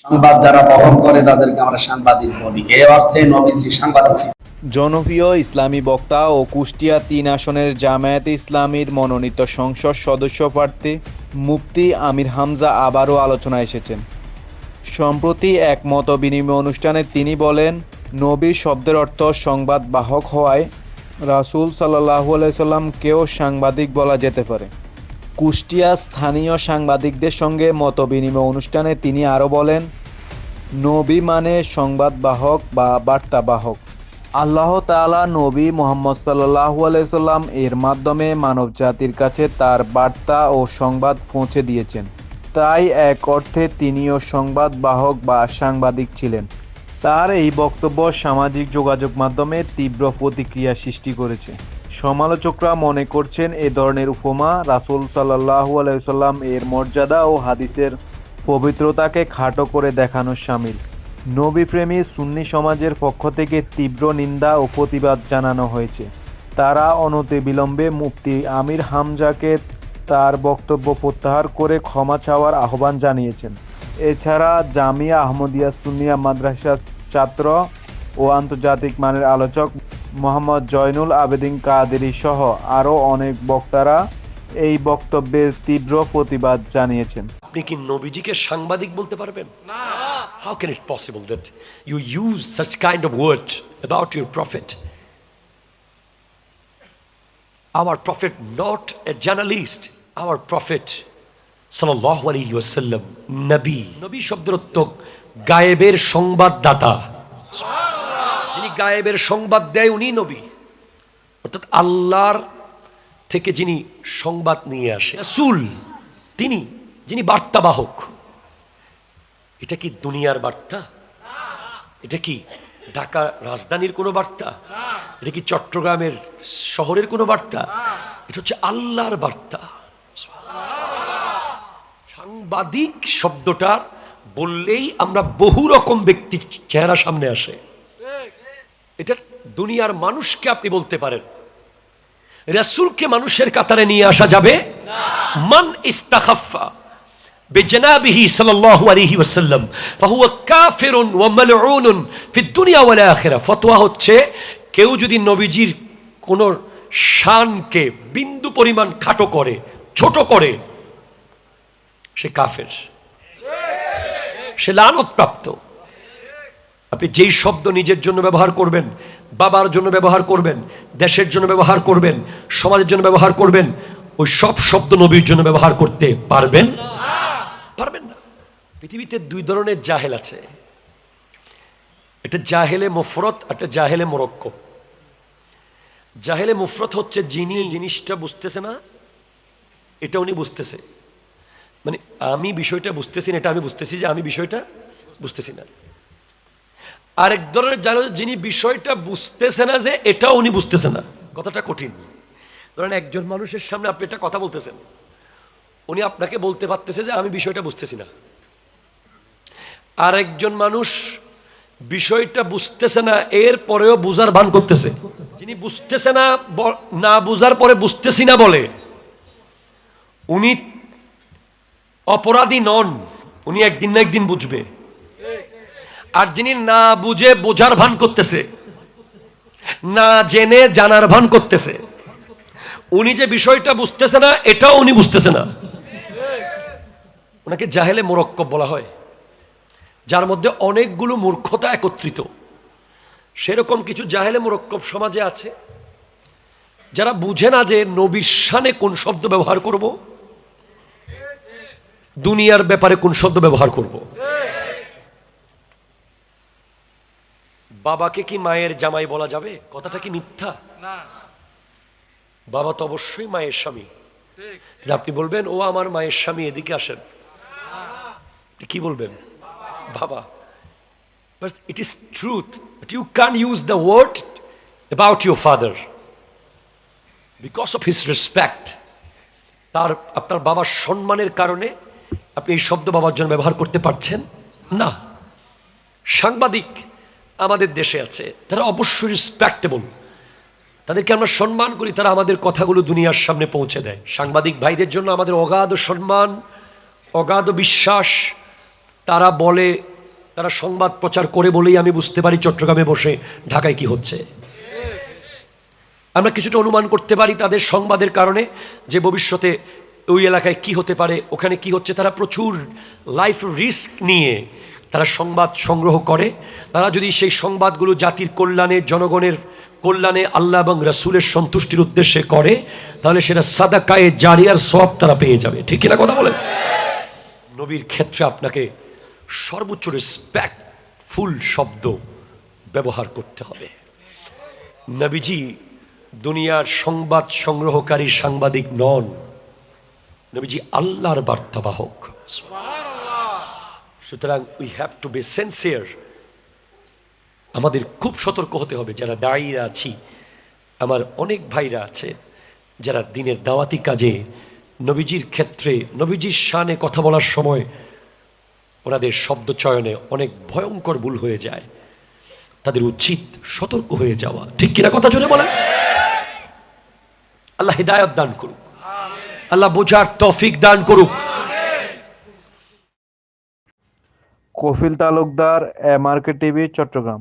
সংবাদ যারা বহন করে তাদেরকে আমরা সাংবাদিক বলি। এই অর্থে নবীজি সাংবাদিক ছিলেন। জনপ্রিয় ইসলামী বক্তা ও কুষ্টিয়া ৩ আসনের জামায়াতে ইসলামীর মনোনীত সংসদ সদস্য প্রার্থী মুফতি আমির হামজা আবারও আলোচনায় এসেছেন। সম্প্রতি এক মত বিনিময় অনুষ্ঠানে তিনি বলেন, নবী শব্দের অর্থ সংবাদ বাহক হওয়ায় রাসূল সাল্লাল্লাহু আলাইহি সাল্লামকেও সাংবাদিক বলা যেতে পারে। কুষ্টিয়া স্থানীয় সাংবাদিকদের সঙ্গে মত বিনিময় অনুষ্ঠানে তিনি আরও বলেন, নবী মানে সংবাদ বাহক বা বার্তা বাহক। আল্লাহ তাআলা নবী মুহাম্মদ সাল্লাল্লাহু আলাইহি সাল্লাম এর মাধ্যমে মানবজাতির কাছে তার বার্তা ও সংবাদ পৌঁছে দিয়েছেন। তাই এক অর্থে তিনিও সংবাদ বাহক বা সাংবাদিক ছিলেন। তার এই বক্তব্য সামাজিক যোগাযোগ মাধ্যমে তীব্র প্রতিক্রিয়া সৃষ্টি করেছে। সমালোচকরা মনে করছেন এ ধরনের উপমা রাসূল সাল্লাল্লাহু আলাইহি সাল্লাম এর মর্যাদা ও হাদিসের পবিত্রতাকে খাটো করে দেখানোর শামিল। নবীপ্রেমী সুন্নি সমাজের পক্ষ থেকে তীব্র নিন্দা ও প্রতিবাদ জানানো হয়েছে। তারা অনতিবিলম্বে মুফতি আমির হামজাকে তার বক্তব্য প্রত্যাহার করে ক্ষমা চাওয়ার আহ্বান জানিয়েছেন। এছাড়া জামিয়া আহমদিয়া সুন্নিয়া মাদ্রাসার ছাত্র ও আন্তর্জাতিক মানের আলোচক মোহাম্মদ জয়নুল আবেদিন কাদেরী সহ আরও অনেক বক্তারা এই বক্তব্যের তীব্র প্রতিবাদ জানিয়েছেন। আপনি কি নবীজিকে সাংবাদিক বলতে পারবেন? না। How can it possible that you use such kind of word about your prophet? Our prophet not a journalist, our prophet sallallahu alaihi wasallam নবী। নবী শব্দের অর্থ গায়েবের সংবাদদাতা। যিনি গায়েবের সংবাদ দেয় উনি নবী, অর্থাৎ আল্লাহর থেকে যিনি সংবাদ নিয়ে আসে। রাসূল তিনি যিনি বার্তাবাহক। এটা কি দুনিয়ার বার্তা? এটা কি ঢাকা রাজধানীর কোনো বার্তা? এটা কি চট্টগ্রামের শহরের কোনো বার্তা? এটা হচ্ছে আল্লাহর বার্তা। সাংবাদিক শব্দটা বললেই আমরা বহু রকম ব্যক্তির চেহারা সামনে আসে। এটা দুনিয়ার মানুষকে আপনি বলতে পারেন। রাসূলকে মানুষের কাতারে নিয়ে আসা যাবে মান ইস্তাখাফা বিজনাবিহি সাল্লাল্লাহু আলাইহি ওয়াসাল্লাম ফাহুয়া কাফিরুন ওয়া মালউনুন ফিদ দুনিয়া ওয়াল আখিরা। ফতোয়া হচ্ছে, কেউ যদি নবীজির কোন শানকে বিন্দু পরিমাণ খাটো করে, ছোট করে, সে কাফের, সে লানতপ্রাপ্ত। আপনি যেই শব্দ নিজের জন্য ব্যবহার করবেন, বাবার জন্য ব্যবহার করবেন, দেশের জন্য ব্যবহার করবেন, সমাজের জন্য ব্যবহার করবেন, ওই সব শব্দ নবীর জন্য ব্যবহার করতে পারবেন? পারবেন না। পৃথিবীতে দুই ধরনের জাহেল আছে, একটা জাহেলে মুফরত, একটা জাহেলে মুরাক্কাব। জাহেলে মুফরত হচ্ছে যিনি জিনিসটা বুঝতেছে না, এটা উনি বুঝতেছে, মানে আমি বিষয়টা বুঝতেছি না, এটা আমি বুঝতেছি যে আমি বিষয়টা বুঝতেছি না। আরেক ধরনের জাহেল যিনি বিষয়টা বুঝতেছে না যে এটা উনি বুঝতেছে না। কথাটা কঠিন। ধরেন একজন মানুষের সামনে আপনি একটা কথা বলতেছেন, উনি আপনাকে বলতে পারতেছে যে আমি বিষয়টা বুঝতেছি না। আর একজন মানুষ বিষয়টা বুঝতেছে না, এর পরেও বুঝার ভান করতেছে। যিনি বুঝতেছে না, না বুঝার পরে বুঝতেছি না বলে, উনি অপরাধী নন, উনি একদিন না একদিন বুঝবে। আর যিনি না বুঝে বোঝার ভান করতেছে, না জেনে জানার ভান করতেছে, উনি যে বিষয়টা বুঝতেছে না এটাও উনি বুঝতেছে না, ওনাকে জাহেলে মুরাক্কাব বলা হয়, যার মধ্যে অনেকগুলো মূর্খতা একত্রিত। সেরকম কিছু জাহেলে মুরাক্কাব সমাজে আছে, যারা বুঝে না যে নবীর শানে কোন শব্দ ব্যবহার করব, দুনিয়ার ব্যাপারে কোন শব্দ ব্যবহার করব। বাবাকে কি মায়ের জামাই বলা যাবে? কথাটা কি মিথ্যা? না। বাবা তো অবশ্যই মায়ের স্বামী। আপনি বলবেন ও আমার মায়ের স্বামী, এদিকে আসেন, কি বলবেন? বাবা। But it is truth, but you can't use the word about your father because of his respect. তার আপনার বাবার সম্মানের কারণে আপনি এই শব্দ বাবার জন্য ব্যবহার করতে পারছেন না। সাংবাদিক আমাদের দেশে আছে, তারা অবশ্যই রেসপেক্টেবল, তাদেরকে আমরা সম্মান করি, তারা আমাদের কথাগুলো দুনিয়ার সামনে পৌঁছে দেয়। সাংবাদিক ভাইদের জন্য আমাদের অগাধ সম্মান, অগাধ বিশ্বাস। তারা বলে তারা সংবাদ প্রচার করে বলেই আমি বুঝতে পারি চট্টগ্রামে বসে ঢাকায় কি হচ্ছে। আমরা কিছুটা অনুমান করতে পারি তাদের সংবাদের কারণে যে ভবিষ্যতে ওই এলাকায় কি হতে পারে, ওখানে কি হচ্ছে। তারা প্রচুর লাইফ রিস্ক নিয়ে তারা সংবাদ সংগ্রহ করে। তারা যদি সেই সংবাদগুলো জাতির কল্যাণে, জনগণের কল্যাণে, আল্লাহ এবং রাসূলের সন্তুষ্টির উদ্দেশ্যে করে, তাহলে সেটা সাদাকায়ে জারিয়ার সওয়াব তারা পেয়ে যাবে। ঠিক কিনা কথা বলেন? নবীর ক্ষেত্রে আপনাকে সর্বোচ্চ রেসপেক্টফুল শব্দ ব্যবহার করতে হবে। নবীজি দুনিয়ার সংবাদ সংগ্রহকারী সাংবাদিক নন, নবীজি আল্লাহর বার্তাবাহক। সুতরাং we have to be sincere. আমাদের খুব সতর্ক হতে হবে। যারা দায়ীরা আছি, আমার অনেক ভাইরা আছে যারা দিনের দাওয়াতি কাজে নবীজির ক্ষেত্রে, নবীজির শানে কথা বলার সময় ওনাদের শব্দ চয়নে অনেক ভয়ঙ্কর ভুল হয়ে যায়। তাদের উচিত সতর্ক হয়ে যাওয়া। ঠিক কিনা কথা জোরে বলেন? আল্লাহ হিদায়াত দান করুক, আল্লাহ বোঝার তৌফিক দান করুক। Kafil Talukdar, MRK TV, Chittagong.